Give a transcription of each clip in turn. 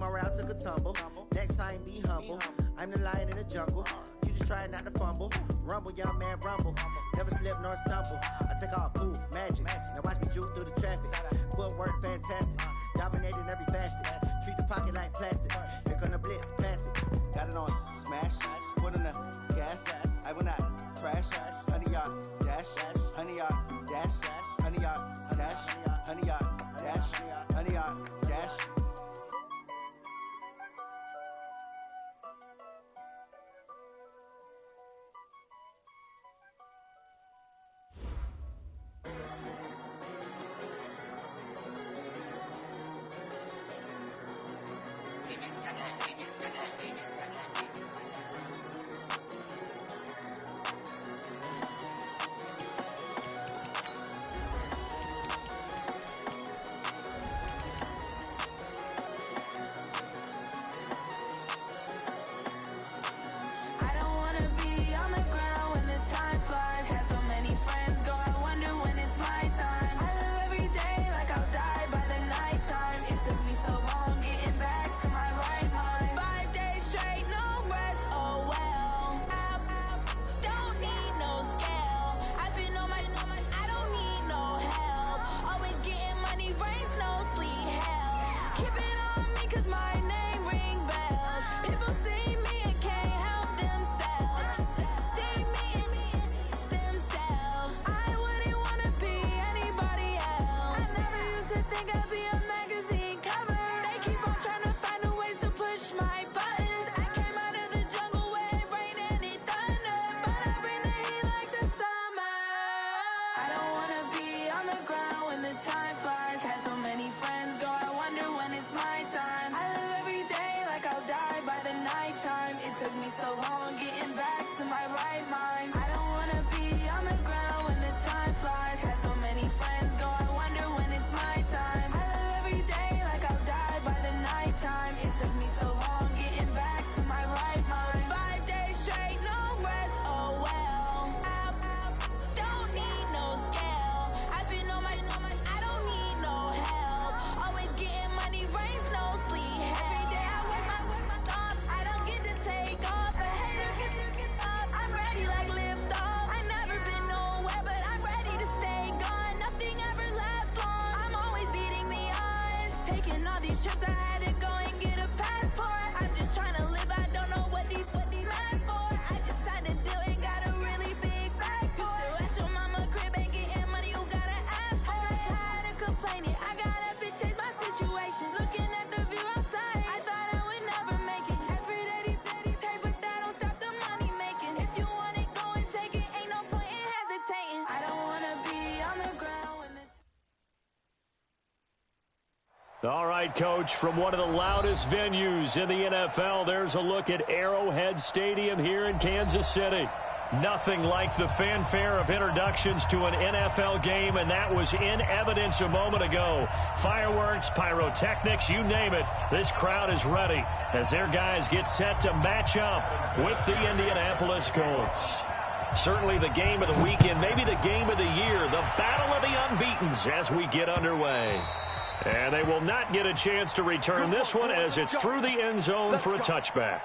morale took a tumble. Next time, be humble. I'm the lion in the jungle. You just trying not to fumble. Rumble, young man, rumble. Never slip nor stumble. I take off, poof, magic. Now watch me juke through the traffic. Footwork, fantastic. Dominating every facet. Treat the pocket like plastic. Here come the blitz, pass it. Got it on smash. Put on the gas. I will not crash. Honey, y'all dash. Honey, y'all dash. Honey, y'all dash. Honey, y'all dash. Honey, y'all dash. All right, Coach, from one of the loudest venues in the NFL, there's a look at Arrowhead Stadium here in Kansas City. Nothing like the fanfare of introductions to an NFL game, and that was in evidence a moment ago. Fireworks, pyrotechnics, you name it. This crowd is ready as their guys get set to match up with the Indianapolis Colts. Certainly the game of the weekend, maybe the game of the year, the battle of the unbeatens as we get underway. And they will not get a chance to return this one as it's through the end zone for a touchback.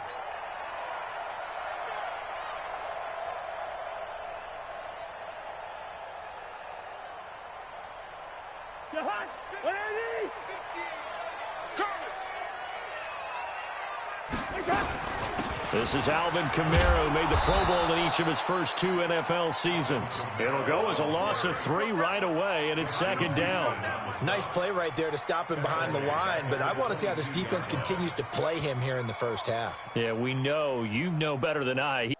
This is Alvin Kamara, who made the Pro Bowl in each of his first 2 NFL seasons. It'll go as a loss of 3 right away, and it's second down. Nice play right there to stop him behind the line, but I want to see how this defense continues to play him here in the first half. Yeah, we know. You know better than I.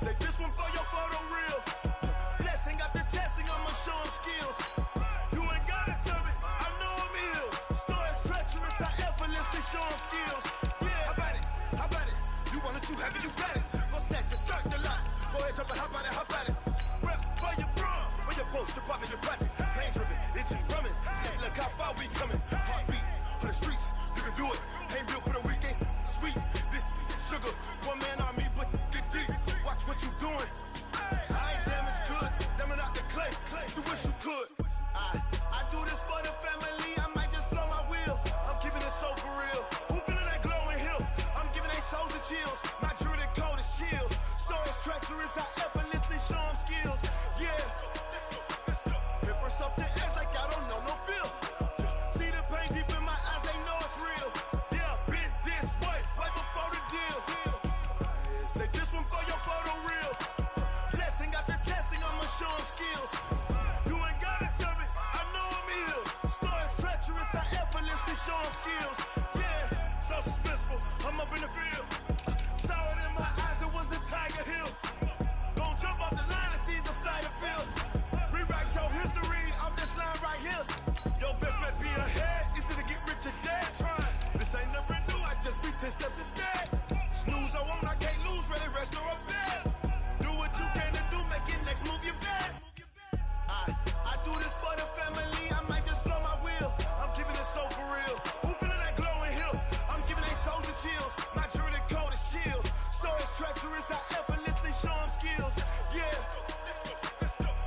Take this one for your photo reel. Blessing after testing, I'ma show them skills. You ain't gotta tell me, I know I'm ill. Stories treacherous, I effortlessly show them skills. Yeah, how about it? How about it? You want it, you have it, you got it. Go snatch it, start the lot. Go ahead, jump it, how about it, how about it? Rep for your bro, for your post, your pop, your projects. Pain driven, itching, drumming. Hey, look how far we coming. Heartbeat on the streets, you can do it. Ain't built for the weekend, sweet. This sugar, one man army, but get deep. Watch what you doing. I ain't damaged goods, damn out the clay. You wish you could. I do this for the family. I might just blow my wheel. I'm keeping it so for real. Who feeling that glowing hill? I'm giving they souls the chills. My druidic code is chill. Stories treacherous, I effortlessly show them skills. Yeah. Paper stuff the edge like I don't know no feel. See the pain deep in my eyes, they know it's real. Yeah, been this way, right before the deal. Say this one for your photo reel. Blessing after testing, I'ma show them skills. You ain't gotta tell me, I know I'm ill. Stories treacherous, I effortlessly show them skills. Yeah, so suspenseful, I'm up in the field. Saw it in my eyes, it was the Tiger Hill. Gon' jump off the line and see the flight of field. Rewrite your history off this line right here. Your best bet be ahead, easy to get rich or dead. Trying, this ain't never new, I just be 10 steps instead. Snooze I won't, I can't lose, ready, rest or up bed. Do what you can to do, make your next move your best. I do this for the family, I might just blow my wheel. I'm keeping it so for real. Who feeling that glowing hill? I'm giving they souls the chills. My druidic code is chill. Stories treacherous, I effortlessly show them skills. Yeah.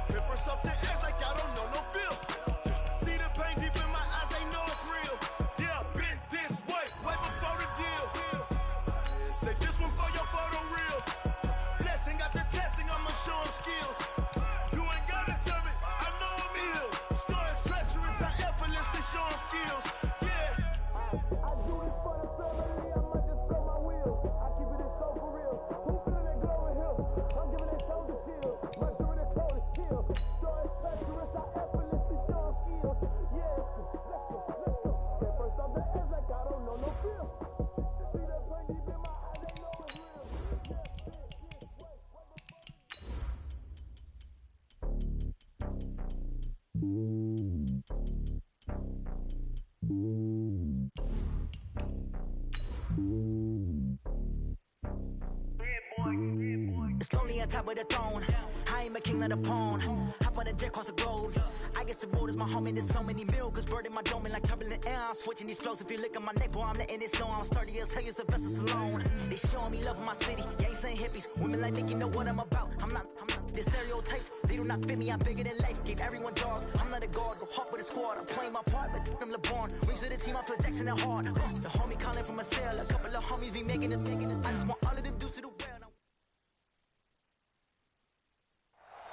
Paper stuff the edge like I don't know no feel. See the pain deep in my eyes, they know it's real. Yeah, been this way, way before the deal. Say this one for your photo reel. Blessing after testing, I'ma show them skills. You ain't gotta tell me, I know I'm ill. Stories treacherous, I effortlessly show them skills. Yeah. I do this for the family, I might just blow my wheel. I keep it so for real. Who feeling that glowing hill? I'm giving they souls the chill. My druidic code is chill. Stories treacherous, I effortlessly show them skills. Yeah, let's go. Get first off the edge like I don't know no feel. See that pain deep in my eyes, they know it's real. It's lonely on top of the throne. I ain't a king, not a pawn. Hop on a jet across the globe. I guess the road is my home and there's so many milkers burning my dome like turbulent air. I'm switching these flows. If you look at my neck, boy, I'm letting it snow. I'm sturdy as hell, a vessel alone. They showing me love in my city. Yeah, ain't saying hippies. Women like Nicky know what I'm about. I'm not. The stereotypes, they do not fit me. I'm bigger than life. Gave everyone jobs. I'm not a guard. Go hard with a squad. I'm playing my part, but them LeBron. Rings to the team, I feel Jackson and hard. The homie calling from a cell. A couple of homies be making it. I just want all of them dudes to do well.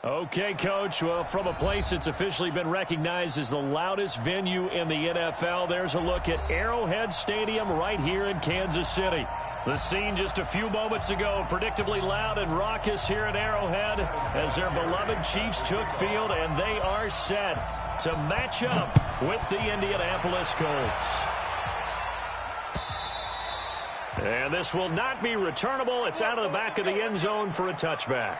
Okay, Coach. Well, from a place that's officially been recognized as the loudest venue in the NFL, there's a look at Arrowhead Stadium right here in Kansas City. The scene just a few moments ago, predictably loud and raucous here at Arrowhead as their beloved Chiefs took field, and they are set to match up with the Indianapolis Colts. And this will not be returnable. It's out of the back of the end zone for a touchback.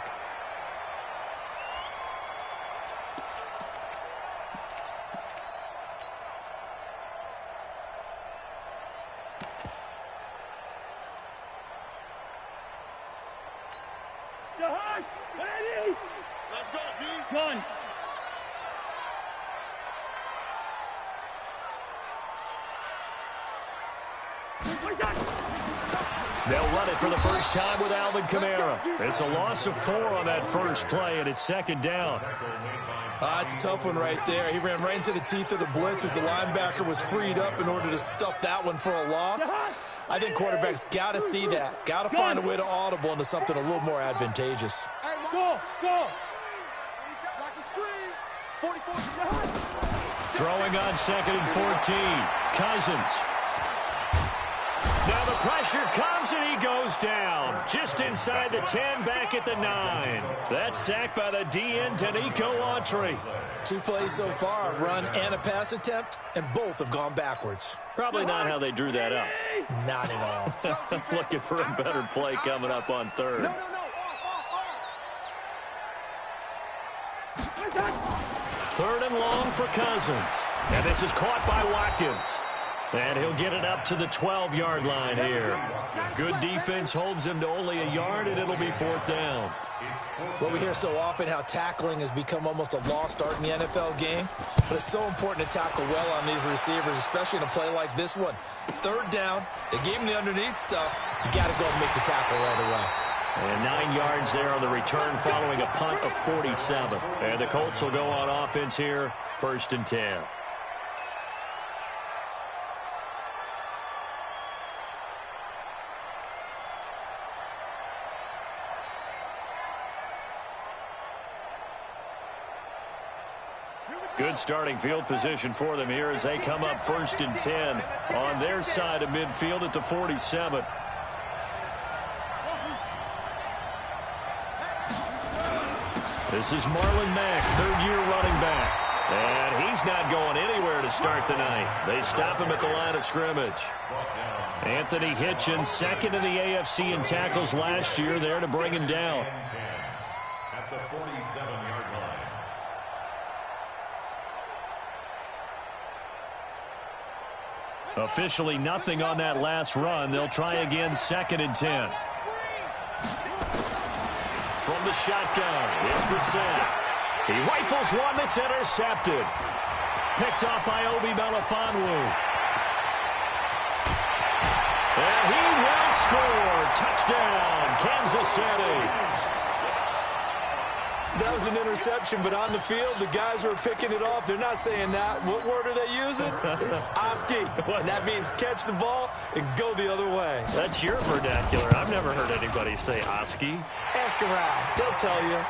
Let's go, D. Run. They'll run it for the first time with Alvin Kamara. It's a loss of 4 on that first play, and it's second down. It's a tough one right there. He ran right into the teeth of the blitz as the linebacker was freed up in order to stuff that one for a loss. I think quarterbacks got to see that. Got to find a way to audible into something a little more advantageous. Go, go. Watch the screen. 44. Throwing on 2nd and 14. Cousins. Now the pressure comes and he goes down. Just inside the 10, back at the 9. That's sacked by the DN, Danico Autry. 2 plays so far, a run and a pass attempt, and both have gone backwards. Probably not how they drew that up. Not at all. Looking for a better play coming up on 3rd. Third and long for Cousins. And this is caught by Watkins. And he'll get it up to the 12-yard line here. Good defense holds him to only a yard, and it'll be fourth down. Well, we hear so often how tackling has become almost a lost art in the NFL game. But it's so important to tackle well on these receivers, especially in a play like this one. Third down, they gave him the underneath stuff. You got to go and make the tackle right away. And 9 yards there on the return following a punt of 47. And the Colts will go on offense here, 1st and 10. Good starting field position for them here as they come up 1st and 10 on their side of midfield at the 47. This is Marlon Mack, third-year running back. And he's not going anywhere to start the night. They stop him at the line of scrimmage. Anthony Hitchens, second in the AFC in tackles last year, there to bring him down. At the 47-yard line. Officially nothing on that last run. They'll try again, 2nd and 10. From the shotgun, it's Brissett. He rifles one that's intercepted. Picked off by Obi Melifonwu. And he will score. Touchdown, Kansas City. That was an interception, but on the field, the guys who are picking it off, they're not saying that. What word are they using? It's Oski. And that means catch the ball and go the other way. That's your vernacular. I've never heard anybody say Oski. Ask around. They'll tell you.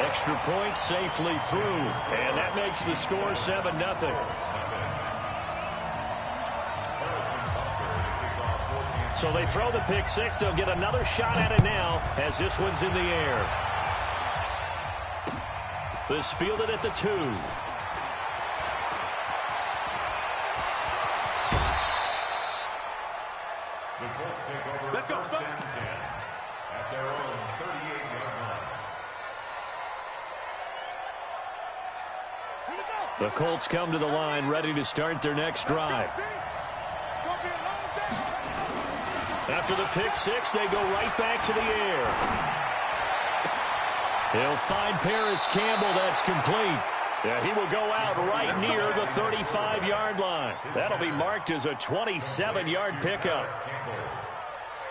Extra point safely through. And that makes the score 7-0. So they throw the pick six. They'll get another shot at it now as this one's in the air. This fielded at the 2. Let's go, son. At their own 38-yard line. The Colts come to the line ready to start their next drive. After the pick six, they go right back to the air. He'll find Paris Campbell. That's complete. Yeah, he will go out right near the 35-yard line. That'll be marked as a 27-yard pickup.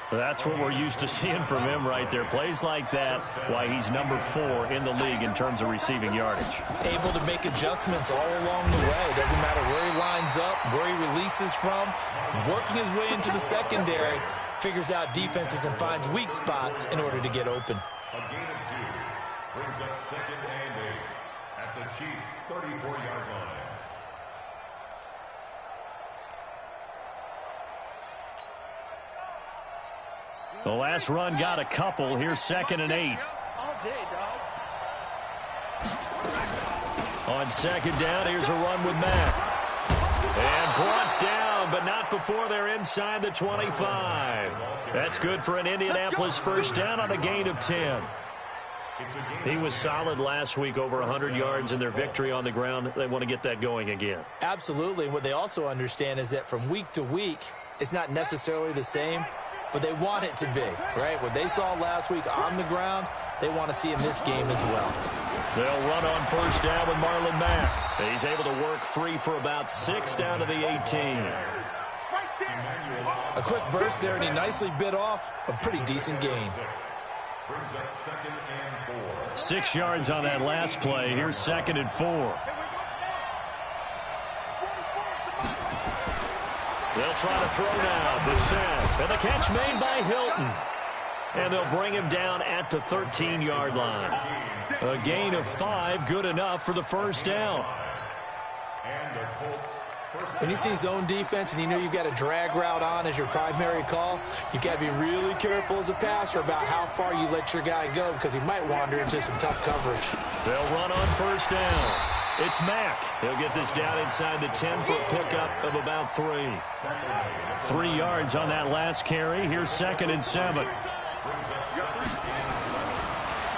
That's what we're used to seeing from him right there. Plays like that, why he's number 4 in the league in terms of receiving yardage. Able to make adjustments all along the way. Doesn't matter where he lines up, where he releases from. Working his way into the secondary, figures out defenses and finds weak spots in order to get open. A gain of 2 brings up 2nd and 8 at the Chiefs' 34-yard line. The last run got a couple. Here's 2nd and 8. On 2nd down, here's a run with Mack. And brought down, but not before they're inside the 25. That's good for an Indianapolis first down on a gain of 10. He was solid last week, over 100 yards in their victory on the ground. They want to get that going again. Absolutely. What they also understand is that from week to week, it's not necessarily the same, but they want it to be, right? What they saw last week on the ground, they want to see in this game as well. They'll run on first down with Marlon Mack. He's able to work free for about 6 down to the 18. A quick burst there, and he nicely bit off a pretty decent gain. Brings up 2nd and 4. 6 yards on that last play. Here's 2nd and 4. They'll try to throw now. Brissett. And the catch made by Hilton. And they'll bring him down at the 13-yard line. A gain of 5, good enough for the first down. And the Colts. When you see zone defense and you know you've got a drag route on as your primary call, you got to be really careful as a passer about how far you let your guy go because he might wander into some tough coverage. They'll run on first down. It's Mack. He'll get this down inside the 10 for a pickup of about 3. 3 yards on that last carry. Here's 2nd and 7.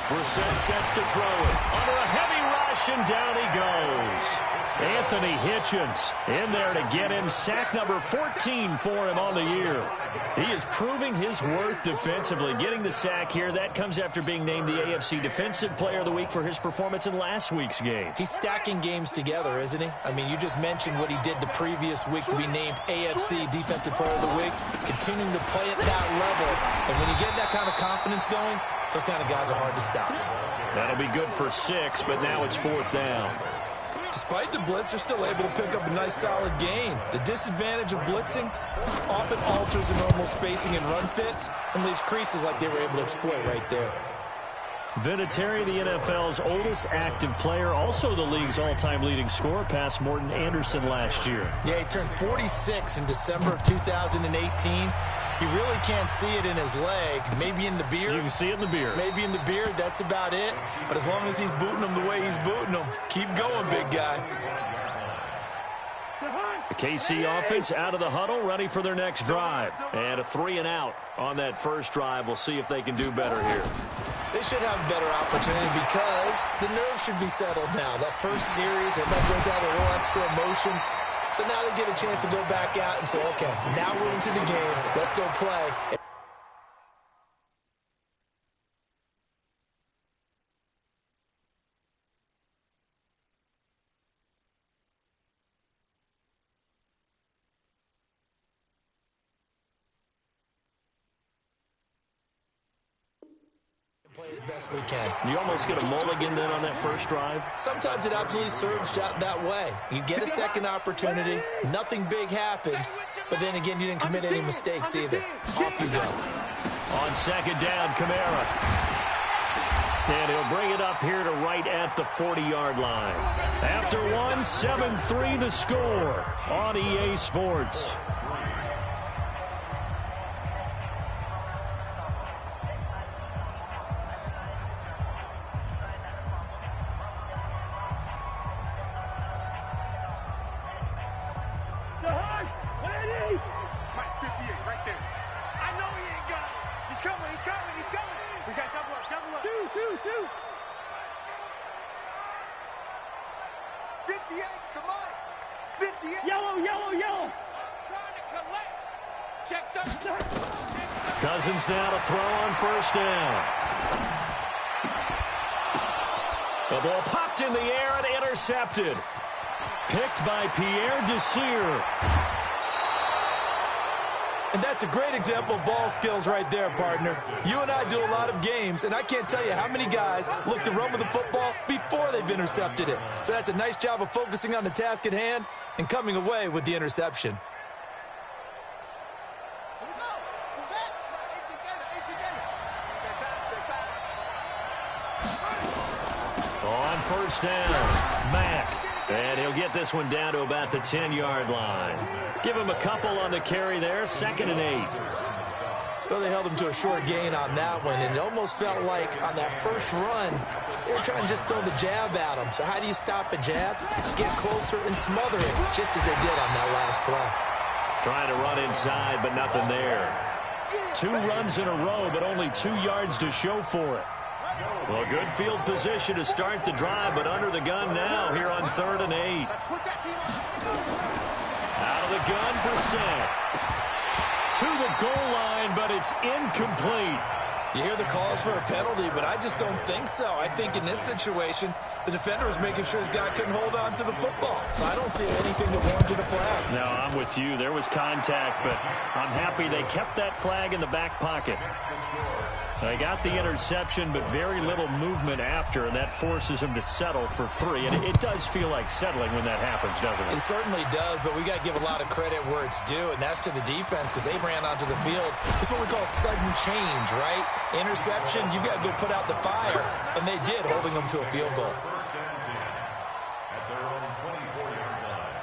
Brissett sets to throw it. Under a heavy rush, push, and down he goes. Anthony Hitchens in there to get him. Sack number 14 for him on the year. He is proving his worth defensively. Getting the sack here, that comes after being named the AFC Defensive Player of the Week for his performance in last week's game. He's stacking games together, isn't he? I mean, you just mentioned what he did the previous week to be named AFC Defensive Player of the Week. Continuing to play at that level. And when you get that kind of confidence going, those kind of guys are hard to stop. That'll be good for 6, but now it's 4th down. Despite the blitz, they're still able to pick up a nice solid gain. The disadvantage of blitzing often alters the normal spacing and run fits and leaves creases like they were able to exploit right there. Vinatieri, the NFL's oldest active player, also the league's all-time leading scorer, past Morton Anderson last year. Yeah, he turned 46 in December of 2018. You really can't see it in his leg. Maybe in the beard. You can see it in the beard. Maybe in the beard. That's about it. But as long as he's booting him the way he's booting him, keep going, big guy. The KC offense out of the huddle, ready for their next drive. And a 3-and-out on that first drive. We'll see if they can do better here. They should have a better opportunity because the nerves should be settled now. That first series, everybody goes out a little extra emotion. So now they get a chance to go back out and say, okay, now we're into the game. Let's go play. Play as best we can. You almost get a mulligan then on that first drive? Sometimes it absolutely serves that way. You get a second opportunity, nothing big happened, but then again, you didn't commit any mistakes either. Off you go. On second down, Kamara. And he'll bring it up here to right at the 40-yard line. After one, 7-3 the score on EA Sports. Cousins now to throw on first down. The ball popped in the air and intercepted. Picked by Pierre Desir. And that's a great example of ball skills right there, partner. You and I do a lot of games, and I can't tell you how many guys look to run with the football before they've intercepted it. So that's a nice job of focusing on the task at hand and coming away with the interception. On first down, Mack. And he'll get this one down to about the 10-yard line. Give him a couple on the carry there, 2nd and 8. Well, they held him to a short gain on that one, and it almost felt like on that first run, they were trying to just throw the jab at him. So how do you stop a jab? Get closer and smother it, just as they did on that last play. Trying to run inside, but nothing there. 2 runs in a row, but only 2 yards to show for it. Well, good field position to start the drive, but under the gun now here on 3rd and 8. Out of the gun, Brissett. To the goal line, but it's incomplete. You hear the calls for a penalty, but I just don't think so. I think in this situation, the defender was making sure his guy couldn't hold on to the football. So I don't see anything that warranted a flag. No, I'm with you. There was contact, but I'm happy they kept that flag in the back pocket. They got the interception, but very little movement after, and that forces him to settle for 3. And it does feel like settling when that happens, doesn't it? It certainly does, but we got to give a lot of credit where it's due, and that's to the defense because they ran onto the field. It's what we call sudden change, right? Interception, you got to go put out the fire, and they did, holding them to a field goal. At their own 24-yard line.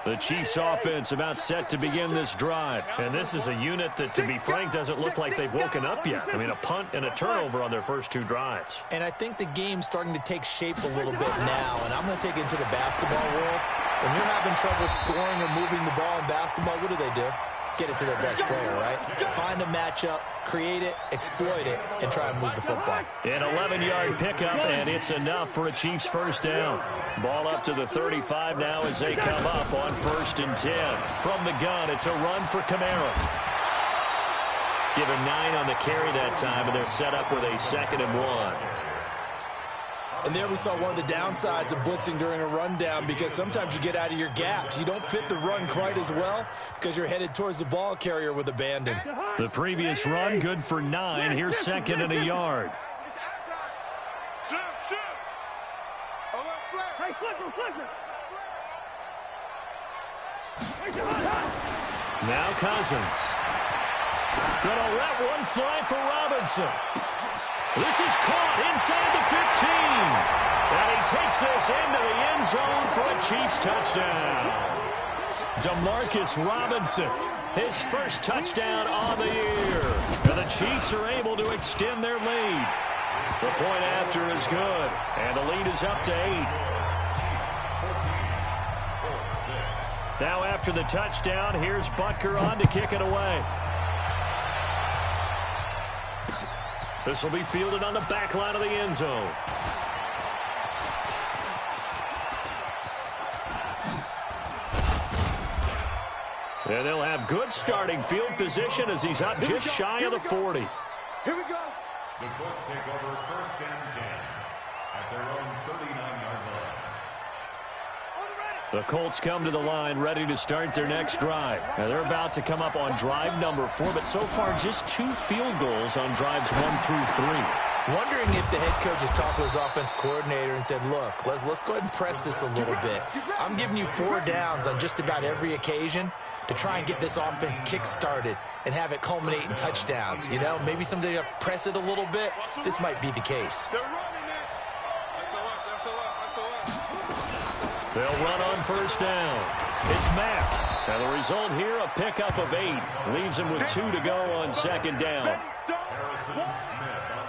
The Chiefs offense about set to begin this drive. And this is a unit that, to be frank, doesn't look like they've woken up yet. I mean, a punt and a turnover on their first 2 drives. And I think the game's starting to take shape a little bit now. And I'm going to take it into the basketball world. When you're having trouble scoring or moving the ball in basketball, what do? get it to their best player, right? Find a matchup, create it, exploit it, and try and move the football. An 11-yard pickup, and it's enough for a Chiefs first down. Ball up to the 35 now as they come up on 1st and 10. From the gun, it's a run for Kamara. Give him 9 on the carry that time, and they're set up with a 2nd and 1. And there we saw one of the downsides of blitzing during a rundown, because sometimes you get out of your gaps. You don't fit the run quite as well because you're headed towards the ball carrier with abandon. The previous run, good for 9. Here's 2nd and a yard. Now Cousins. Gonna let one fly for Robinson. This is caught inside the 15. And he takes this into the end zone for a Chiefs touchdown. Demarcus Robinson, his first touchdown on the year. And the Chiefs are able to extend their lead. The point after is good. And the lead is up to 8. Now after the touchdown, here's Butker on to kick it away. This will be fielded on the back line of the end zone. And they'll have good starting field position as he's up just shy of the 40. Here we go. The Colts take over 1st and 10 at their own 39-yard line. The Colts come to the line ready to start their next drive. Now they're about to come up on drive number 4, but so far just 2 field goals on drives 1 through 3. Wondering if the head coach has talked with his offense coordinator and said, look, let's go ahead and press this a little bit. I'm giving you 4 downs on just about every occasion to try and get this offense kick-started and have it culminate in touchdowns. You know, maybe someday you press it a little bit. This might be the case. They'll run on 1st down. It's Mack. And the result here, a pickup of 8. Leaves him with 2 to go on 2nd down.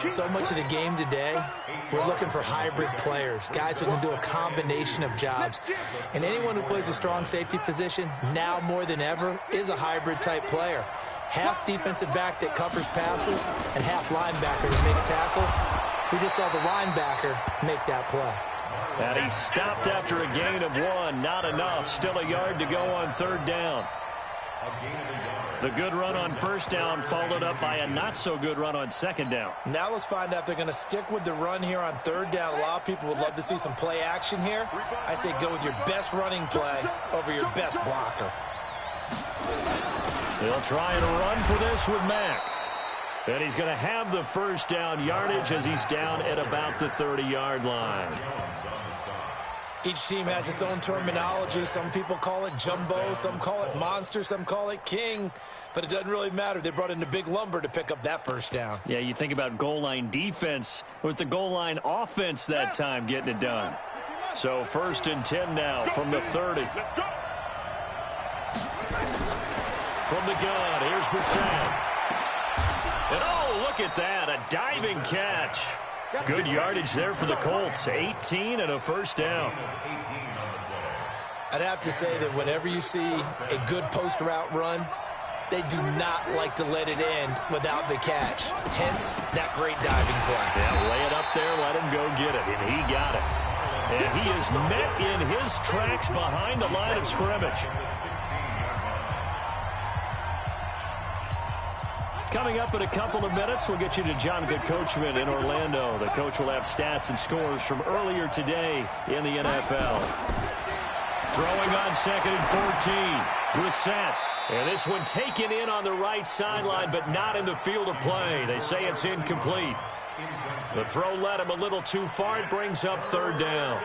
So much of the game today, we're looking for hybrid players, guys who can do a combination of jobs. And anyone who plays a strong safety position, now more than ever, is a hybrid-type player. Half defensive back that covers passes and half linebacker that makes tackles. We just saw the linebacker make that play. And he stopped after a gain of 1. Not enough. Still a yard to go on 3rd down. The good run on 1st down followed up by a not-so-good run on 2nd down. Now let's find out if they're going to stick with the run here on 3rd down. A lot of people would love to see some play action here. I say go with your best running play over your best blocker. They'll try and run for this with Mack. And he's going to have the 1st down yardage as he's down at about the 30-yard line. Each team has its own terminology. Some people call it jumbo, some call it monster, some call it king. But it doesn't really matter. They brought in the big lumber to pick up that 1st down. Yeah, you think about goal line defense with the goal line offense that time getting it done. So 1st and 10 now from the 30. From the gun, here's Brissett. And oh, look at that, a diving catch. Good yardage there for the Colts, 18 and a 1st down. I'd have to say that whenever you see a good post route run, they do not like to let it end without the catch. Hence, that great diving play. Yeah, lay it up there, let him go get it, and he got it. And he is met in his tracks behind the line of scrimmage. Coming up in a couple of minutes, we'll get you to Jonathan Coachman in Orlando. The coach will have stats and scores from earlier today in the NFL. Throwing on 2nd and 14. Brissett. And this one taken in on the right sideline, but not in the field of play. They say it's incomplete. The throw led him a little too far. It brings up 3rd down.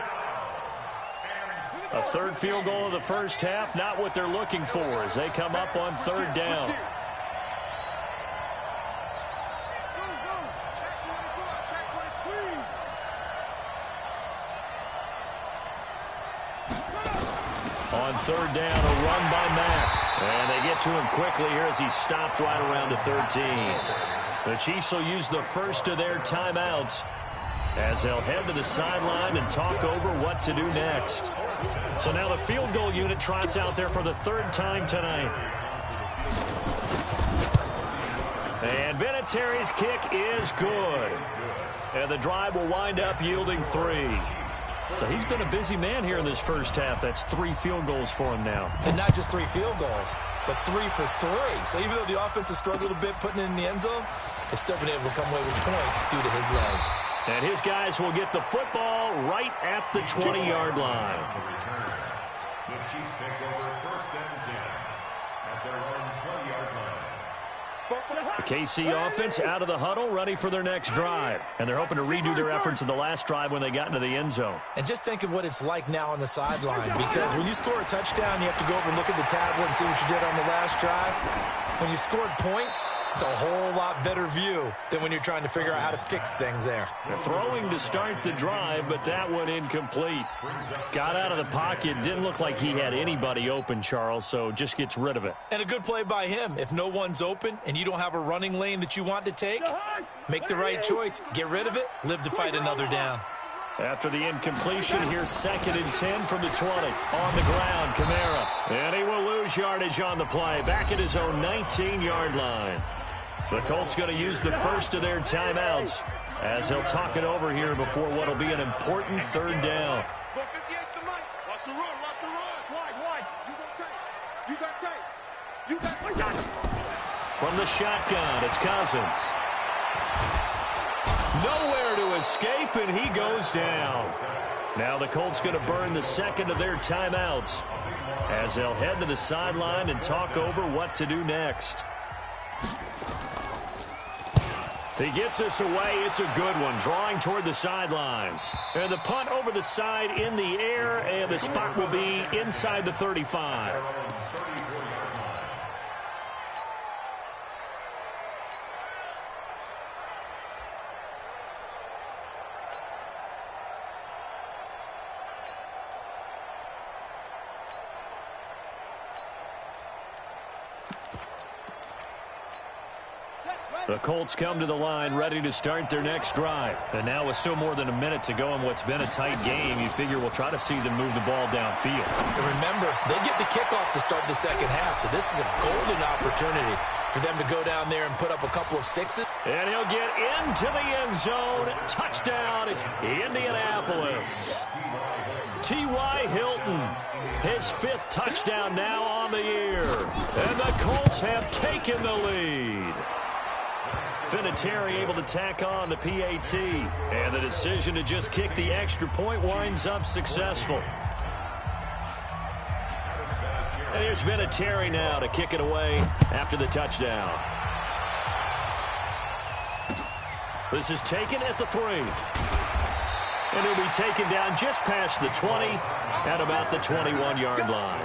A 3rd field goal of the 1st half, not what they're looking for as they come up on 3rd down. On 3rd down, a run by Mack. And they get to him quickly here as he stopped right around the 13. The Chiefs will use the first of their timeouts as they'll head to the sideline and talk over what to do next. So now the field goal unit trots out there for the 3rd time tonight. And Vinatieri's kick is good. And the drive will wind up yielding 3. So he's been a busy man here in this first half. That's 3 field goals for him now. And not just 3 field goals, but 3 for 3. So even though the offense has struggled a bit putting it in the end zone, they've still been able to come away with points due to his leg. And his guys will get the football right at the 20-yard line. The Chiefs take over 1st and 10 at their own 20-yard line. The KC offense out of the huddle, ready for their next drive. And they're hoping to redo their efforts in the last drive when they got into the end zone. And just think of what it's like now on the sideline, because when you score a touchdown, you have to go over and look at the tablet and see what you did on the last drive. When you scored points, it's a whole lot better view than when you're trying to figure out how to fix things there. They're throwing to start the drive, but that one incomplete. Got out of the pocket. Didn't look like he had anybody open, Charles, so just gets rid of it. And a good play by him. If no one's open and you don't have a running lane that you want to take, make the right choice. Get rid of it. Live to fight another down. After the incompletion, here's 2nd and 10 from the 20. On the ground, Kamara. And he will lose yardage on the play. Back at his own 19-yard line. The Colts going to use the first of their timeouts as they'll talk it over here before what will be an important 3rd down. Watch the run, watch the run. Wide. You got tape. You got tape. From the shotgun, it's Cousins. Nowhere to escape, and he goes down. Now the Colts going to burn the 2nd of their timeouts as they'll head to the sideline and talk over what to do next. He gets us away. It's a good one, drawing toward the sidelines. And the punt over the side in the air, and the spot will be inside the 35. The Colts come to the line ready to start their next drive. And now with still more than a minute to go in what's been a tight game, you figure we'll try to see them move the ball downfield. And remember, they get the kickoff to start the 2nd half, so this is a golden opportunity for them to go down there and put up a couple of 6s. And he'll get into the end zone. Touchdown, Indianapolis. T.Y. Hilton, his 5th touchdown now on the year. And the Colts have taken the lead. Vinatieri able to tack on the PAT. And the decision to just kick the extra point winds up successful. And here's Vinatieri now to kick it away after the touchdown. This is taken at the 3. And he'll be taken down just past the 20 at about the 21-yard line.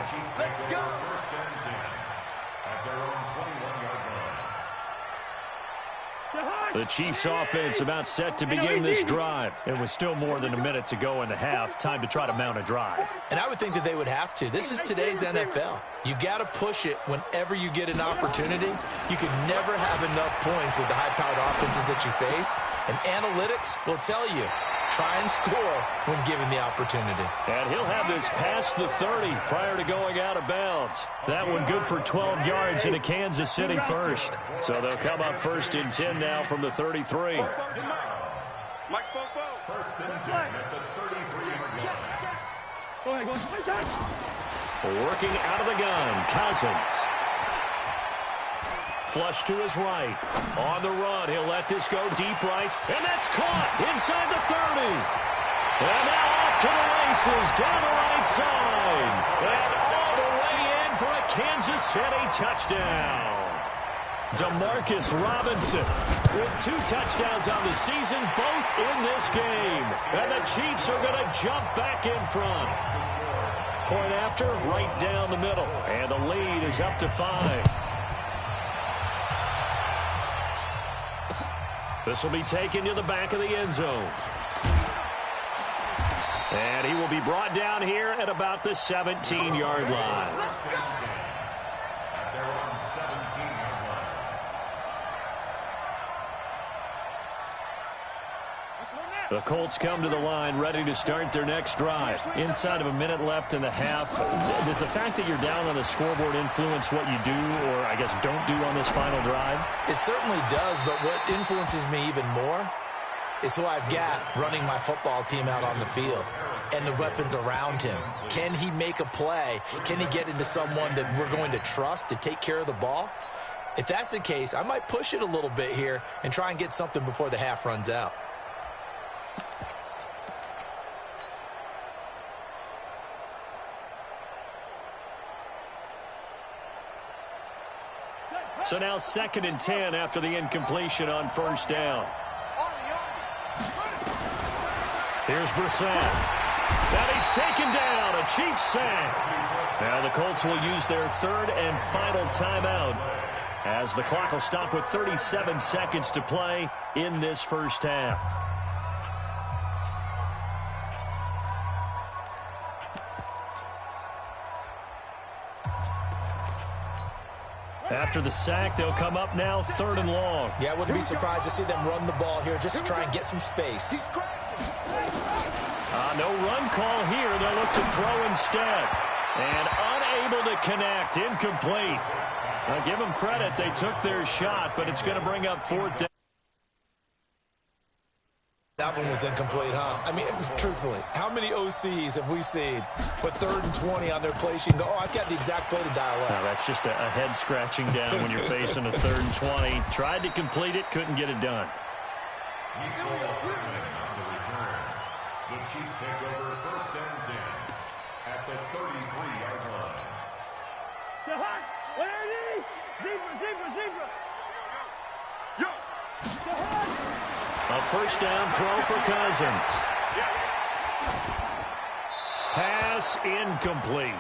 The Chiefs offense about set to begin this drive. And with still more than a minute to go in the half, time to try to mount a drive. And I would think that they would have to. This is today's NFL. You got to push it whenever you get an opportunity. You can never have enough points with the high-powered offenses that you face. And analytics will tell you, try and score when given the opportunity. And he'll have this past the 30 prior to going out of bounds. That one good for 12 yards into Kansas City first. So they'll come up 1st and 10 now from the 33. Mike Fofo. 1st and 10 at the 33-yard line. Working out of the gun, Cousins. Flush to his right. On the run, he'll let this go deep right. And that's caught inside the 30. And now off to the races, down the right side. And all the way in for a Kansas City touchdown. Demarcus Robinson with 2 touchdowns on the season, both in this game. And the Chiefs are going to jump back in front. Point after, right down the middle. And the lead is up to 5. This will be taken to the back of the end zone. And he will be brought down here at about the 17-yard line. At their own 17-yard line. Let's go now. The Colts come to the line ready to start their next drive. Inside of a minute left in the half, does the fact that you're down on the scoreboard influence what you do or, I guess, don't do on this final drive? It certainly does, but what influences me even more is who I've got running my football team out on the field and the weapons around him. Can he make a play? Can he get into someone that we're going to trust to take care of the ball? If that's the case, I might push it a little bit here and try and get something before the half runs out. So now 2nd and 10 after the incompletion on first down. Here's Brissett. Now he's taken down, a Chiefs sack. Now the Colts will use their 3rd and final timeout as the clock will stop with 37 seconds to play in this first half. After the sack, they'll come up now 3rd and long. Yeah, I wouldn't be surprised to see them run the ball here just to try and get some space. No run call here. They'll look to throw instead. And unable to connect. Incomplete. Now, give them credit. They took their shot, but it's going to bring up 4th down. That one was incomplete, huh? I mean, truthfully, how many OCs have we seen with 3rd and 20 on their play sheet and go, oh, I've got the exact play to dial up? No, that's just a head scratching down when you're facing a 3rd and 20. Tried to complete it, couldn't get it done. The Chiefs take over 1st and 10 at the 33-yard line. A first down throw for Cousins. Pass incomplete.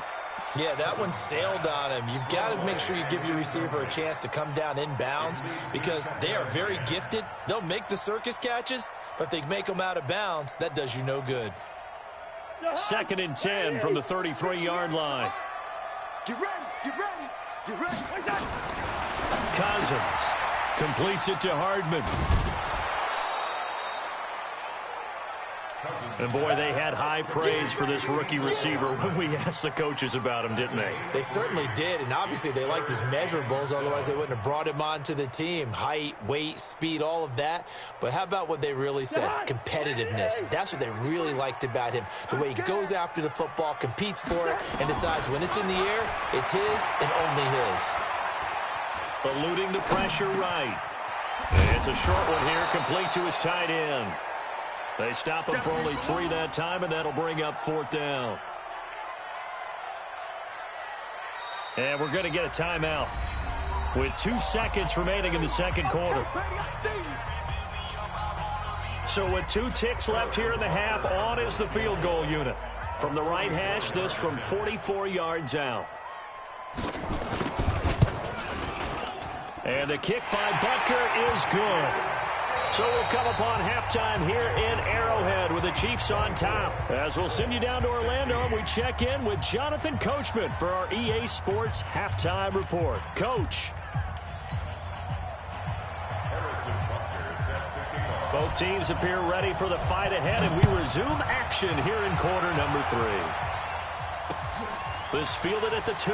Yeah, that one sailed on him. You've got to make sure you give your receiver a chance to come down inbounds because they are very gifted. They'll make the circus catches, but if they make them out of bounds, that does you no good. 2nd and 10 from the 33-yard line. Get ready, get ready, get ready. Cousins completes it to Hardman. And, boy, they had high praise for this rookie receiver when we asked the coaches about him, didn't they? They certainly did, and obviously they liked his measurables. Otherwise, they wouldn't have brought him onto the team. Height, weight, speed, all of that. But how about what they really said? Competitiveness. That's what they really liked about him. The way he goes after the football, competes for it, and decides when it's in the air, it's his and only his. Eluding the pressure right. And it's a short one here, complete to his tight end. They stop him for only 3 that time, and that'll bring up 4th down. And we're going to get a timeout with 2 seconds remaining in the 2nd quarter. So with 2 ticks left here in the half, on is the field goal unit. From the right hash, this from 44 yards out. And the kick by Butker is good. So we'll come upon halftime here in Arrowhead with the Chiefs on top. As we'll send you down to Orlando, and we check in with Jonathan Coachman for our EA Sports Halftime Report. Coach. Both teams appear ready for the fight ahead, and we resume action here in quarter number 3. This fielded at the 2.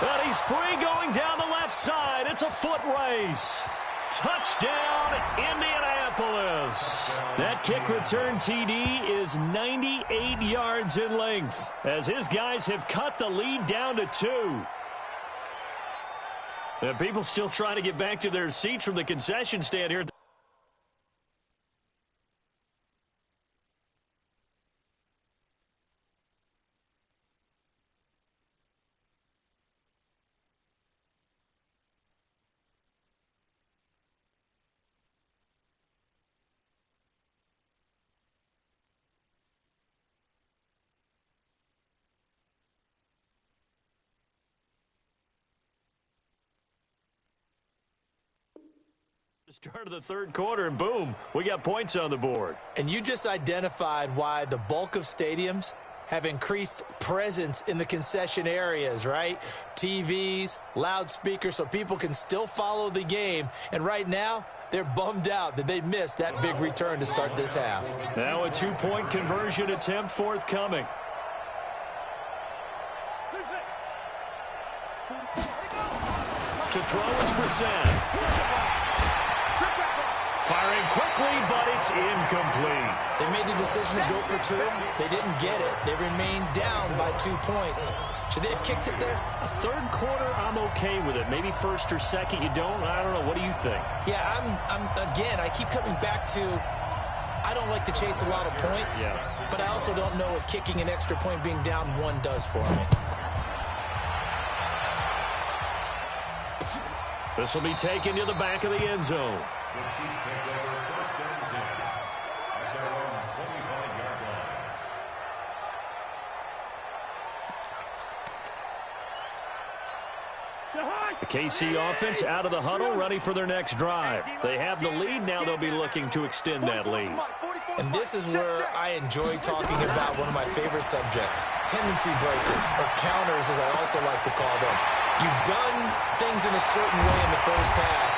But he's free going down the left side. It's a foot race. Touchdown, Indianapolis. That kick return TD is 98 yards in length as his guys have cut the lead down to 2. And people still trying to get back to their seats from the concession stand here. Start of the 3rd quarter, and boom, we got points on the board. And you just identified why the bulk of stadiums have increased presence in the concession areas, right? TVs, loudspeakers, so people can still follow the game. And right now, they're bummed out that they missed that big return to start this half. Now a two-point conversion attempt forthcoming. To throw is Brissett. Firing quickly, but it's incomplete. They made the decision to go for two. They didn't get it. They remained down by 2 points. Should they have kicked it there? A third quarter, I'm okay with it. Maybe first or second, you don't. I don't know. What do you think? Yeah, again, I keep coming back to I don't like to chase a lot of points, but I also don't know what kicking an extra point being down one does for me. This will be taken to the back of the end zone. The Chiefs take over first and 10 at their own 25-yard line. The KC offense out of the huddle, ready for their next drive. They have the lead. Now they'll be looking to extend that lead. And this is where I enjoy talking about one of my favorite subjects, tendency breakers, or counters as I also like to call them. You've done things in a certain way in the first half,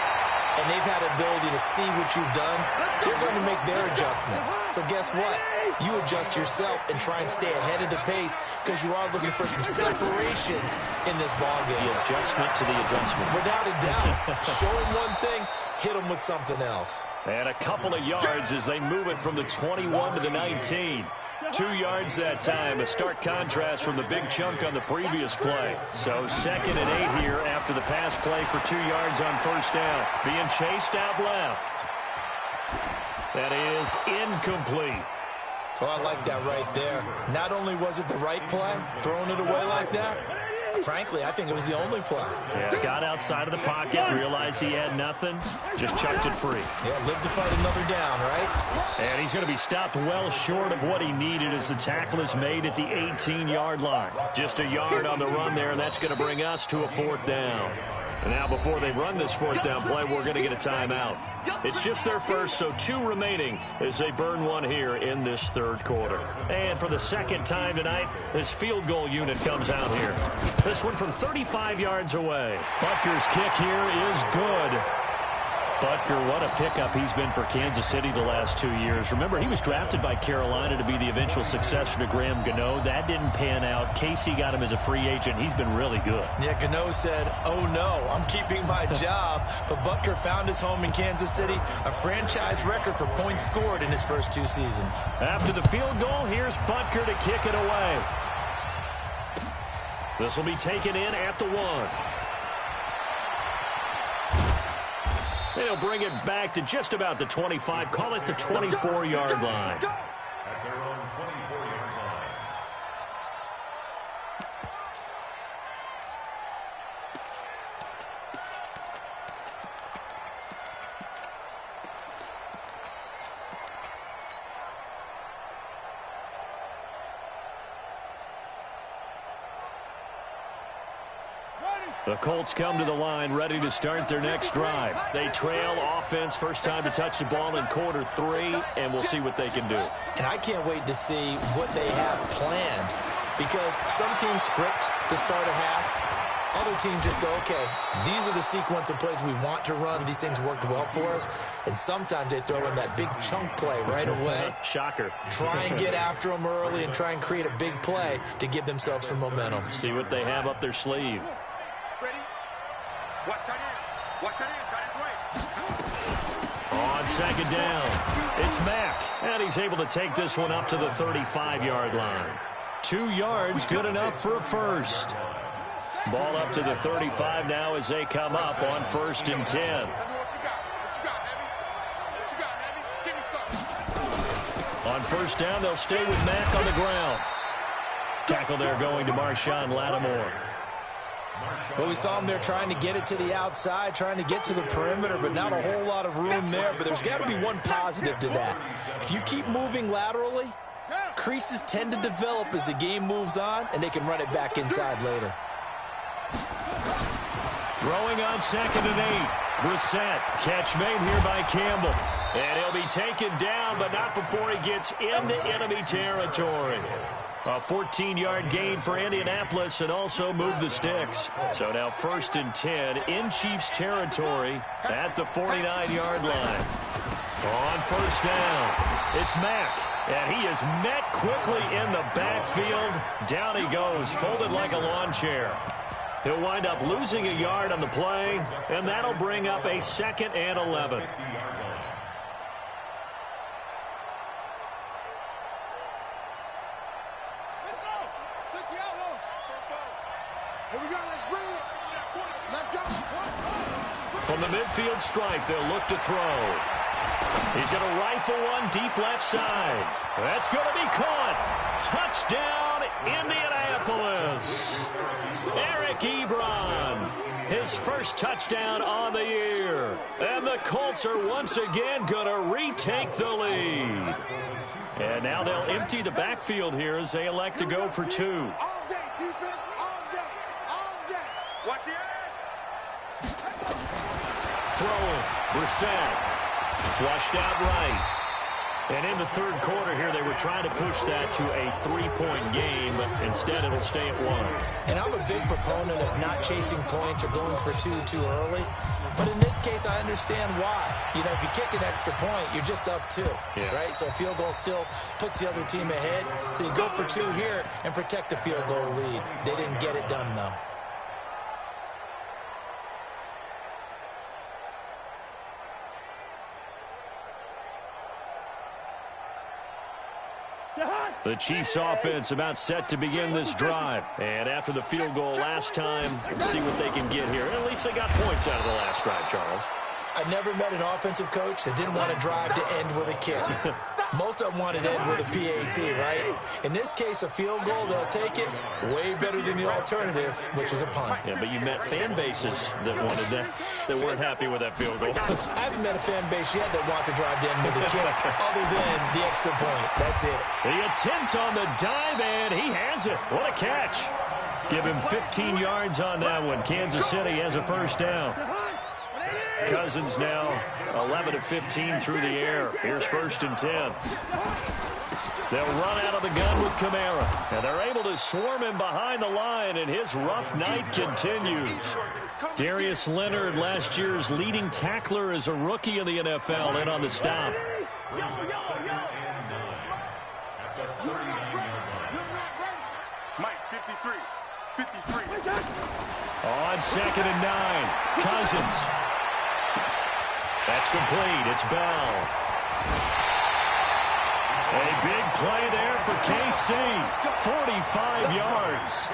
and they've had ability to see what you've done. They're going to make their adjustments. So guess what? You adjust yourself and try and stay ahead of the pace because you are looking for some separation in this ballgame. The adjustment to the adjustment. Without a doubt. Show them one thing, hit them with something else. And a couple of yards as they move it from the 21 to the 19. 2 yards that time, a stark contrast from the big chunk on the previous play. So 2nd and 8 here after the pass play for 2 yards on first down. Being chased out left. That is incomplete. Oh, I like that right there. Not only was it the right play, throwing it away like that, frankly, I think it was the only play. Yeah, got outside of the pocket, realized he had nothing, just chucked it free. Yeah, live to fight another down, right? And he's going to be stopped well short of what he needed as the tackle is made at the 18-yard line. Just a yard on the run there, and that's going to bring us to a 4th down. And now before they run this 4th down play, we're going to get a timeout. It's just their first, so 2 remaining as they burn one here in this 3rd quarter. And for the 2nd time tonight, this field goal unit comes out here. This one from 35 yards away. Butker's kick here is good. Butker, what a pickup he's been for Kansas City the last 2 years. Remember, he was drafted by Carolina to be the eventual successor to Graham Gano. That didn't pan out. Casey got him as a free agent. He's been really good. Yeah, Gano said, oh no, I'm keeping my job. But Butker found his home in Kansas City, a franchise record for points scored in his first 2 seasons. After the field goal, here's Butker to kick it away. This will be taken in at the 1. They'll bring it back to just about the 25, call it the 24-yard line. At their own 24-yard line. The Colts come to the line ready to start their next drive. They trail offense, first time to touch the ball in quarter 3, and we'll see what they can do. And I can't wait to see what they have planned because some teams script to start a half. Other teams just go, okay, these are the sequence of plays we want to run. These things worked well for us. And sometimes they throw in that big chunk play right away. Shocker. Try and get after them early and try and create a big play to give themselves some momentum. See what they have up their sleeve. On 2nd down, it's Mack, and he's able to take this one up to the 35-yard line. 2 yards, good enough for a first. Ball up to the 35 now as they come up on 1st and 10. On 1st down, they'll stay with Mack on the ground. Tackle there going to Marshawn Lattimore. Well, we saw him there trying to get it to the outside, trying to get to the perimeter, but not a whole lot of room there. But there's got to be one positive to that. If you keep moving laterally, creases tend to develop as the game moves on, and they can run it back inside later. Throwing on 2nd and 8. Brissett, catch made here by Campbell. And he'll be taken down, but not before he gets into enemy territory. A 14-yard gain for Indianapolis and also moved the sticks. So now 1st and 10 in Chiefs territory at the 49-yard line. On 1st down, it's Mack. And he is met quickly in the backfield. Down he goes, folded like a lawn chair. He'll wind up losing a yard on the play, and that'll bring up a 2nd and 11. From the midfield stripe, they'll look to throw. He's going to rifle one deep left side. That's going to be caught. Touchdown, Indianapolis. Eric Ebron, his first touchdown on the year. And the Colts are once again going to retake the lead. And now they'll empty the backfield here as they elect to go for 2. All day, defense, all day, all day. Watch the edge. Throwing, Brissett. Flushed out right. And in the 3rd quarter here, they were trying to push that to a 3-point game, but instead it'll stay at 1. And I'm a big proponent of not chasing points or going for 2 too early. But in this case, I understand why. You know, if you kick an extra point, you're just up 2, right? So a field goal still puts the other team ahead. So you go for 2 here and protect the field goal lead. They didn't get it done, though. The Chiefs offense about set to begin this drive. And after the field goal last time, see what they can get here. At least they got points out of the last drive, Charles. I never met an offensive coach that didn't want to drive to end with a kick. Most of them wanted to end with a PAT, right? In this case, a field goal, they'll take it way better than the alternative, which is a punt. Yeah, but you met fan bases that wanted that, that weren't happy with that field goal. I haven't met a fan base yet that wants to drive to end with a kick other than the extra point. That's it. The attempt on the dive, and he has it. What a catch. Give him 15 yards on that one. Kansas City has a 1st down. Cousins now 11 of 15 through the air. Here's 1st and 10. They'll run out of the gun with Kamara. And they're able to swarm him behind the line, and his rough night continues. Darius Leonard, last year's leading tackler as a rookie in the NFL, in on the stop. Mike, 53. On 2nd and 9, Cousins. That's complete. It's Bell. A big play there for KC. 45 yards.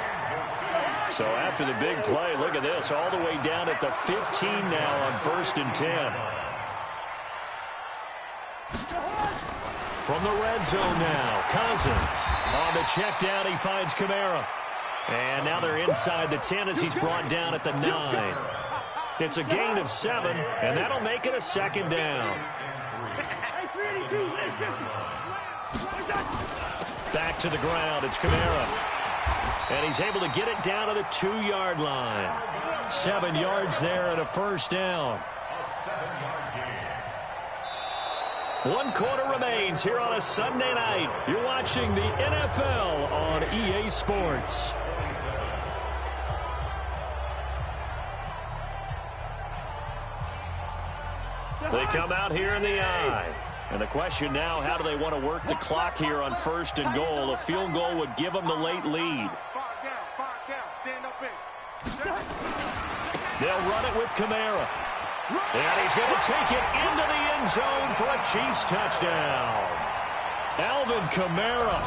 So after the big play, look at this. All the way down at the 15 now on 1st and 10. From the red zone now, Cousins. On the check down, he finds Kamara. And now they're inside the 10 as he's brought down at the 9. It's a gain of 7, and that'll make it a 2nd down. Back to the ground, it's Kamara. And he's able to get it down to the 2-yard line. 7 yards there and a 1st down. 1 quarter remains here on a Sunday night. You're watching the NFL on EA Sports. They come out here in the eye. And the question now, how do they want to work the clock here on 1st and goal? A field goal would give them the late lead. Stand up in. They'll run it with Kamara. And he's going to take it into the end zone for a Chiefs touchdown. Alvin Kamara,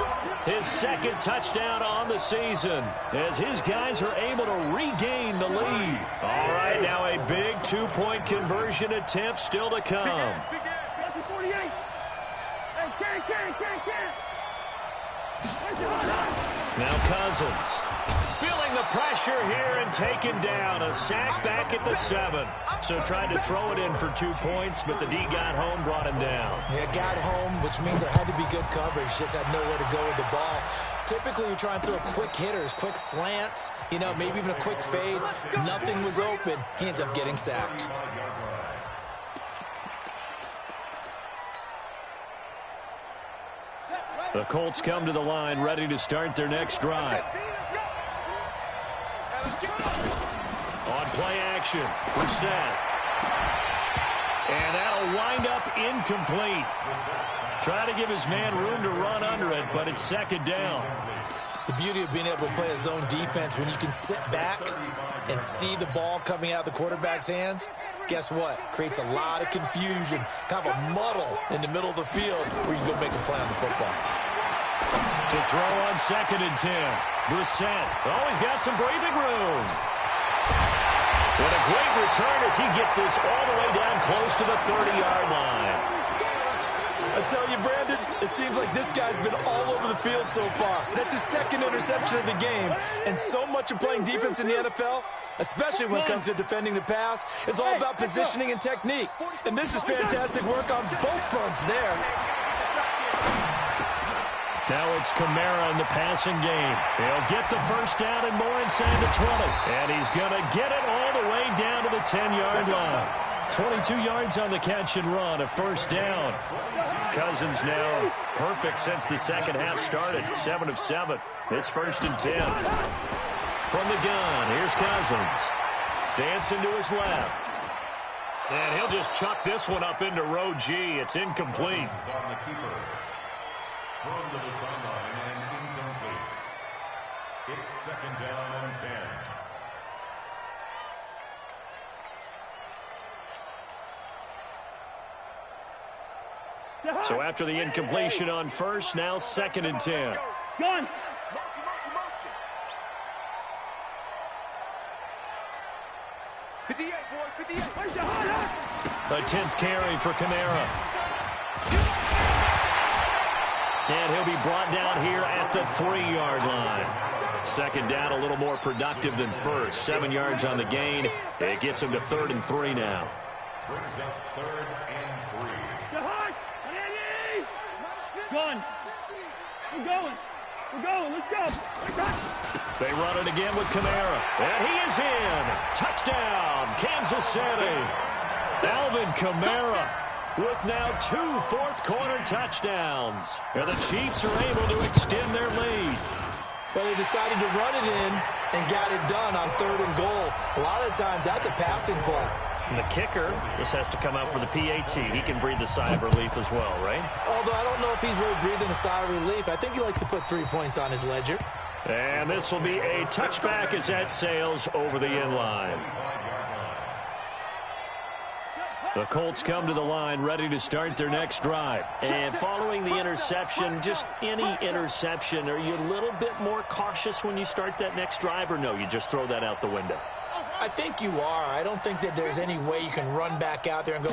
his 2nd touchdown on the season, as his guys are able to regain the lead. All right, now a big 2-point conversion attempt still to come. Now Cousins, feeling the pressure here and taken down. A sack back at the 7. So tried to throw it in for 2 points, but the D got home, brought him down. Yeah, got home, which means there had to be good coverage. Just had nowhere to go with the ball. Typically, you try and throw quick hitters, quick slants, you know, maybe even a quick fade. Nothing was open. He ends up getting sacked. The Colts come to the line, ready to start their next drive. On play action, Brissett. And that'll wind up incomplete. Try to give his man room to run under it, but it's second down. The beauty of being able to play a zone defense, when you can sit back and see the ball coming out of the quarterback's hands, guess what? Creates a lot of confusion, kind of a muddle in the middle of the field where you go make a play on the football. To throw on 2nd and 10. Brissett always got some breathing room. What a great return as he gets this all the way down close to the 30-yard line. I tell you, Brandon, it seems like this guy's been all over the field so far. That's his 2nd interception of the game. And so much of playing defense in the NFL, especially when it comes to defending the pass, is all about positioning and technique. And this is fantastic work on both fronts there. Now it's Kamara in the passing game. He'll get the first down and more inside the 20. And he's going to get it all the way down to the 10-yard line. 22 yards on the catch and run, a first down. Cousins now perfect since the second half started. 7 of 7. It's 1st and 10. From the gun, here's Cousins. Dancing to his left. And he'll just chuck this one up into row G. It's incomplete. On the keeper. Thrown to the sideline and incomplete. It's 2nd down and 10. So after the incompletion on first, now 2nd and 10. Gun. A 10th carry for Kamara. And he'll be brought down here at the 3-yard line. 2nd down, a little more productive than first. 7 yards on the gain. It gets him to 3rd and 3 now. Brings up 3rd and 3. Gun. We're going. Let's go. They run it again with Kamara. And he is in. Touchdown, Kansas City. Alvin Kamara with now 2 fourth-quarter touchdowns. And the Chiefs are able to extend their lead. But they decided to run it in and got it done on 3rd and goal. A lot of times that's a passing play. And the kicker, this has to come out for the PAT. He can breathe a sigh of relief as well, right? Although I don't know if he's really breathing a sigh of relief. I think he likes to put 3 points on his ledger. And this will be a touchback as that sails over the end line. The Colts come to the line ready to start their next drive. And following the interception, just any interception, are you a little bit more cautious when you start that next drive, or no, you just throw that out the window? I think you are. I don't think that there's any way you can run back out there and go,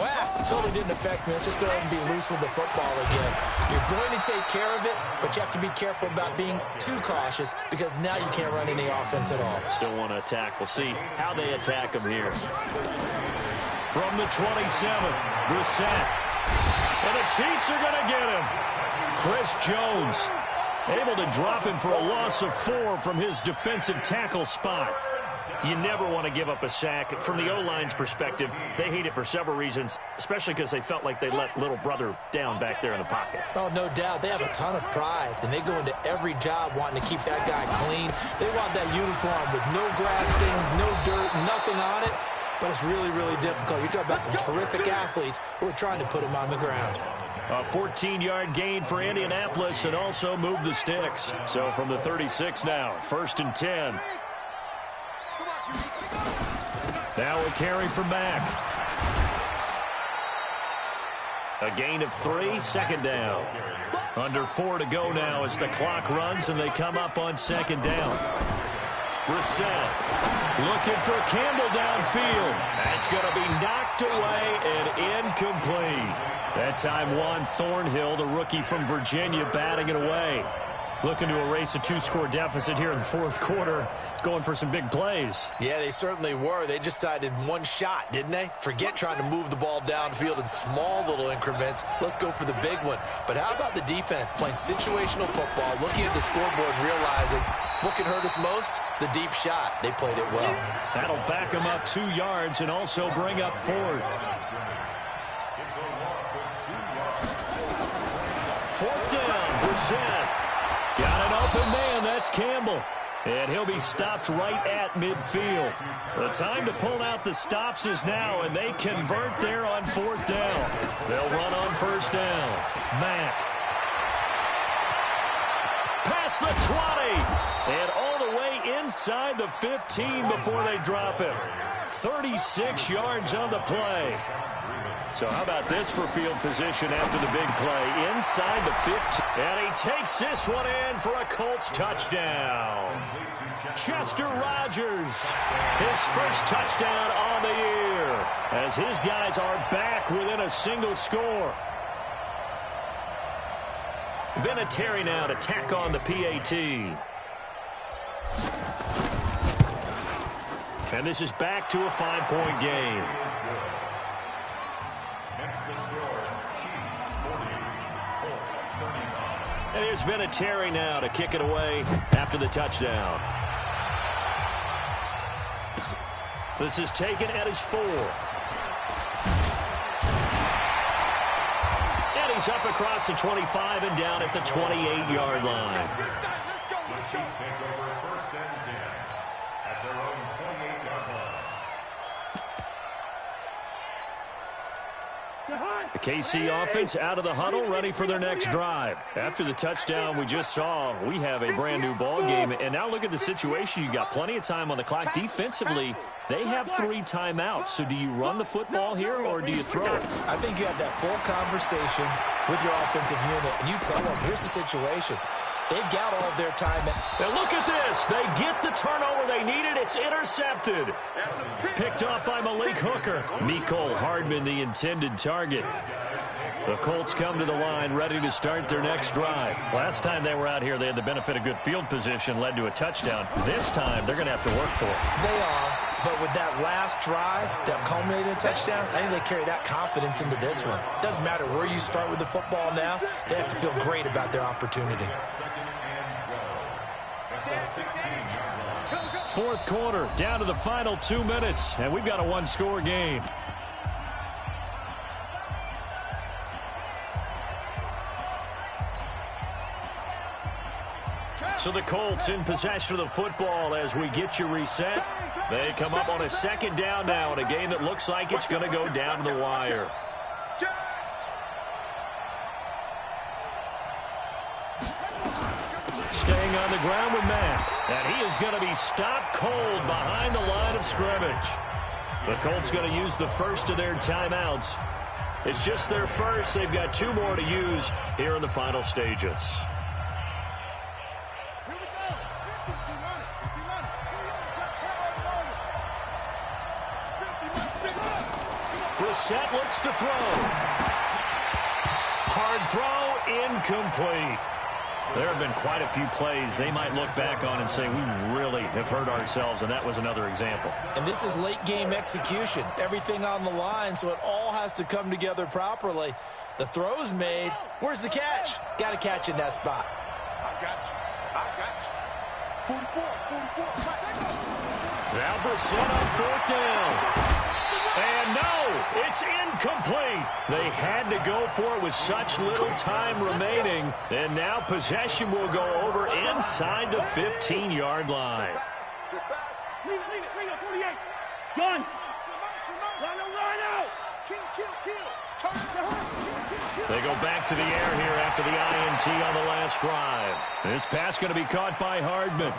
totally didn't affect me. Let's just go ahead and be loose with the football again. You're going to take care of it, but you have to be careful about being too cautious because now you can't run any offense at all. Still want to attack. We'll see how they attack him here. From the 27, Brissett. And the Chiefs are going to get him. Chris Jones able to drop him for a loss of 4 from his defensive tackle spot. You never want to give up a sack. From the O-line's perspective, they hate it for several reasons, especially because they felt like they let little brother down back there in the pocket. Oh, no doubt. They have a ton of pride, and they go into every job wanting to keep that guy clean. They want that uniform with no grass stains, no dirt, nothing on it. But it's really, really difficult. You're talking about some terrific athletes who are trying to put him on the ground. A 14-yard gain for Indianapolis and also move the sticks. So from the 36 now, 1st and 10. Now a carry from Mack. A gain of 3, 2nd down. Under 4 to go now as the clock runs and they come up on 2nd down. Brissett looking for Campbell downfield. That's going to be knocked away and incomplete. That time Juan Thornhill, the rookie from Virginia, batting it away. Looking to erase a 2-score deficit here in the 4th quarter. Going for some big plays. Yeah, they certainly were. They just decided one shot, didn't they? Forget trying to move the ball downfield in small little increments. Let's go for the big one. But how about the defense playing situational football, looking at the scoreboard and realizing what can hurt us most? The deep shot. They played it well. That'll back them up 2 yards and also bring up 4th. 4th down. set. Got an open man. That's Campbell. And he'll be stopped right at midfield. The time to pull out the stops is now, and they convert there on 4th down. They'll run on 1st down. Mack. Past the 20. And all the way inside the 15 before they drop it. 36 yards on the play. So how about this for field position after the big play? Inside the 15. And he takes this one in for a Colts touchdown. Chester Rogers, his first touchdown on the year, as his guys are back within a single score. Vinatieri now to tack on the PAT. And this is back to a 5-point game. And here's Vinatieri now to kick it away after the touchdown. This is taken at his 4. And he's up across the 25 and down at the 28-yard line. The Chiefs take over 1st and 10 at their own 28-yard line. The KC offense out of the huddle, ready for their next drive. After the touchdown we just saw, we have a brand new ball game. And now look at the situation. You got plenty of time on the clock. Defensively, they have 3 timeouts. So do you run the football here or do you throw it? I think you have that full conversation with your offensive unit, and you tell them, here's the situation. They've got all of their time. And look at this. They get the turnover they needed. It's intercepted. Picked off by Malik Hooker. Mecole Hardman, the intended target. The Colts come to the line ready to start their next drive. Last time they were out here, they had the benefit of good field position, led to a touchdown. This time, they're going to have to work for it. They are, but with that last drive that culminated in a touchdown, I think they carry that confidence into this one. Doesn't matter where you start with the football now, they have to feel great about their opportunity. 2nd and 12 at the 16-yard line. 4th quarter, down to the final 2 minutes, and we've got a 1-score game. So the Colts in possession of the football as we get you reset. They come up on a 2nd down now in a game that looks like it's going to go down to the wire. Staying on the ground with Mack. And he is going to be stopped cold behind the line of scrimmage. The Colts going to use the first of their timeouts. It's just their first. They've got 2 more to use here in the final stages. Brissett looks to throw. Hard throw, incomplete. There have been quite a few plays they might look back on and say, we really have hurt ourselves, and that was another example. And this is late-game execution. Everything on the line, so it all has to come together properly. The throw's made. Where's the catch? Got to catch in that spot. I got you. 44. Now Brissett on 4th down. And no, it's incomplete. They had to go for it with such little time remaining. And now possession will go over inside the 15-yard line. Lean it, 48. Gun. Run out. Kill. They go back to the air here after the INT on the last drive. This pass going to be caught by Hardman.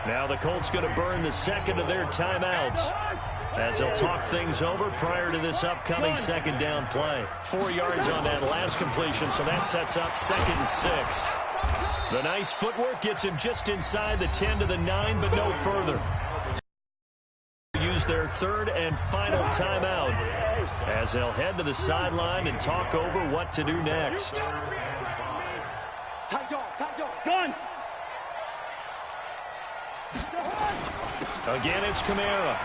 Now the Colts going to burn the 2nd of their timeouts as they'll talk things over prior to this upcoming 2nd down play. 4 yards on that last completion, so that sets up 2nd and 6. The nice footwork gets him just inside the 10 to the 9, but no further. Use their 3rd and final timeout as they'll head to the sideline and talk over what to do next. Tight dog. Gun. Again, it's Kamara.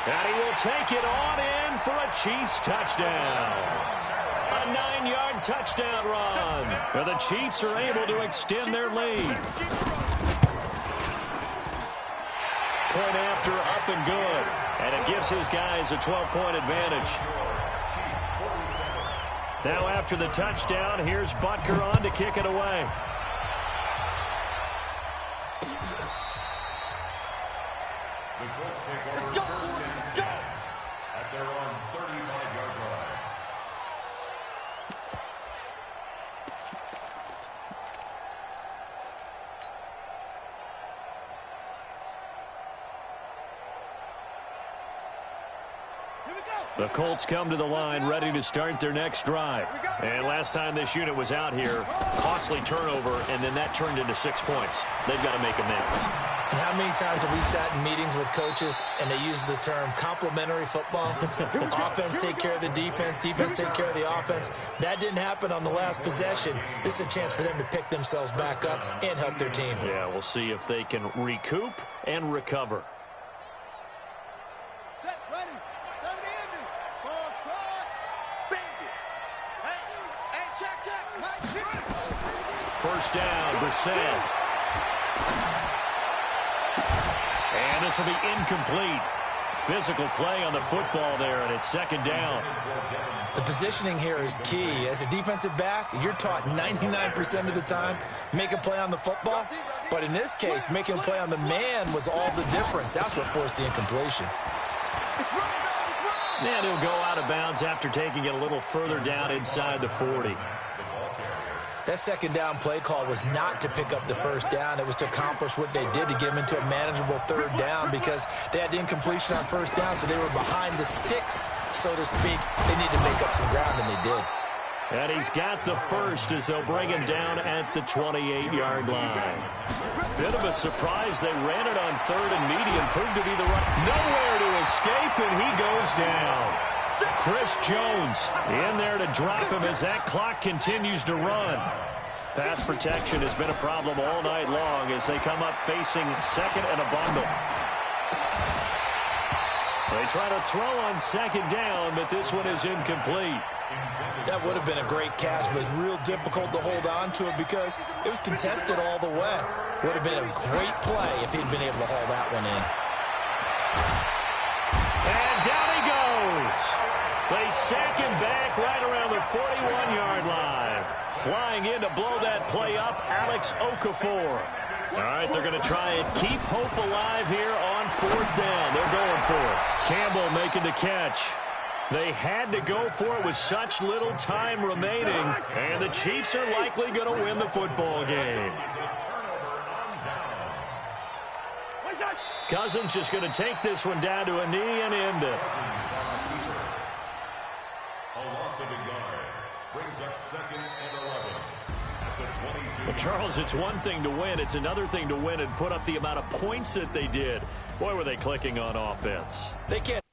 And he will take it on in for a Chiefs touchdown. A 9-yard touchdown run. Where the Chiefs are able to extend their lead. Point after, up and good. And it gives his guys a 12-point advantage. Now after the touchdown, here's Butker on to kick it away. The Colts take over first and 10 at their own 35-yard line. The Colts come to the line ready to start their next drive. And last time this unit was out here, costly turnover, and then that turned into 6 points. They've got to make amends. And how many times have we sat in meetings with coaches and they use the term complementary football? Offense take care of the defense, defense take care of the offense. That didn't happen on the last possession. This is a chance for them to pick themselves back up and help their team. Yeah, we'll see if they can recoup and recover. Set, ready. 70 ending. Ball, try. Bang it. Hey, check. First down, Brissett. And this will be incomplete. Physical play on the football there, and it's second down. The positioning here is key. As a defensive back, you're taught 99% of the time, make a play on the football. But in this case, making a play on the man was all the difference. That's what forced the incompletion. And he'll go out of bounds after taking it a little further down inside the 40. That second down play call was not to pick up the first down. It was to accomplish what they did, to get them into a manageable third down, because they had the incompletion on first down, so they were behind the sticks, so to speak. They needed to make up some ground, and they did. And he's got the first as they'll bring him down at the 28-yard line. Bit of a surprise. They ran it on third and medium. Proved to be the right. Nowhere to escape, and he goes down. Chris Jones in there to drop him as that clock continues to run. Pass protection has been a problem all night long as they come up facing second and a bundle. They try to throw on second down, but this one is incomplete. That would have been a great catch, but it's real difficult to hold on to it because it was contested all the way. Would have been a great play if he'd been able to haul that one in. And down he goes. They sack him back right around the 41-yard line. Flying in to blow that play up, Alex Okafor. All right, they're going to try and keep hope alive here on fourth down. They're going for it. Campbell making the catch. They had to go for it with such little time remaining, and the Chiefs are likely going to win the football game. Cousins just going to take this one down to a knee and end it. A loss of a yard brings up second and 11 at the 22. Well, Charles, it's one thing to win. It's another thing to win and put up the amount of points that they did. Boy, were they clicking on offense. They can't.